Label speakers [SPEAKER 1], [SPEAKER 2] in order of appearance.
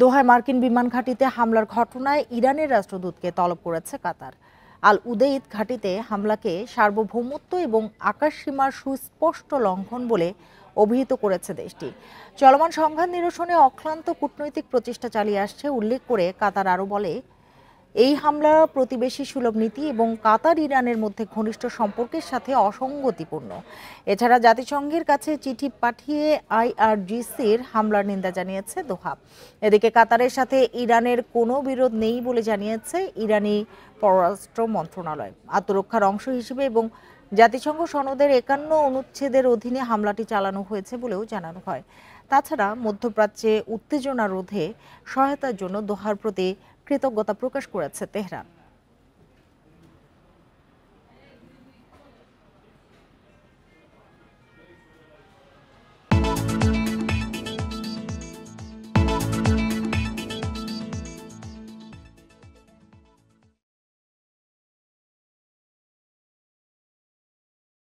[SPEAKER 1] দোহায় মার্কিন বিমান ঘাঁটিতে হামলার ঘটনায় ইরানের রাষ্ট্রদূতকে তলব করেছে কাতার। আল উদেইদ ঘাঁটিতে হামলাকে সার্বভৌমত্ব এবং আকাশসীমার সুস্পষ্ট লঙ্ঘন বলে অভিহিত করেছে দেশটি। চলমান সংঘাত নিরসনে অক্লান্ত কূটনৈতিক প্রচেষ্টা চালিয়ে আসছে উল্লেখ করে কাতার আরও বলে, এই হামলা প্রতিবেশী সুলভ নীতি এবং কাতার ইরানের মধ্যে ঘনিষ্ঠ সম্পর্কের সাথে অসঙ্গতিপূর্ণ। এছাড়া জাতিসংঘের কাছে চিঠি পাঠিয়ে আইআরজিসির হামলার নিন্দা জানিয়েছে দোহা। এদিকে কাতারের সাথে ইরানের কোনো বিরোধ নেই বলে জানিয়েছে ইরানি পররাষ্ট্র মন্ত্রণালয়। আত্মরক্ষার অংশ হিসেবে এবং জাতিসংঘ সনদের ৫১ অনুচ্ছেদের অধীনে হামলাটি চালানো হয়েছে বলেও জানানো হয়। তাছাড়া মধ্যপ্রাচ্যে উত্তেজনা রোধে সহায়তার জন্য দোহার প্রতি কৃতজ্ঞতা প্রকাশ করেছে তেহরান।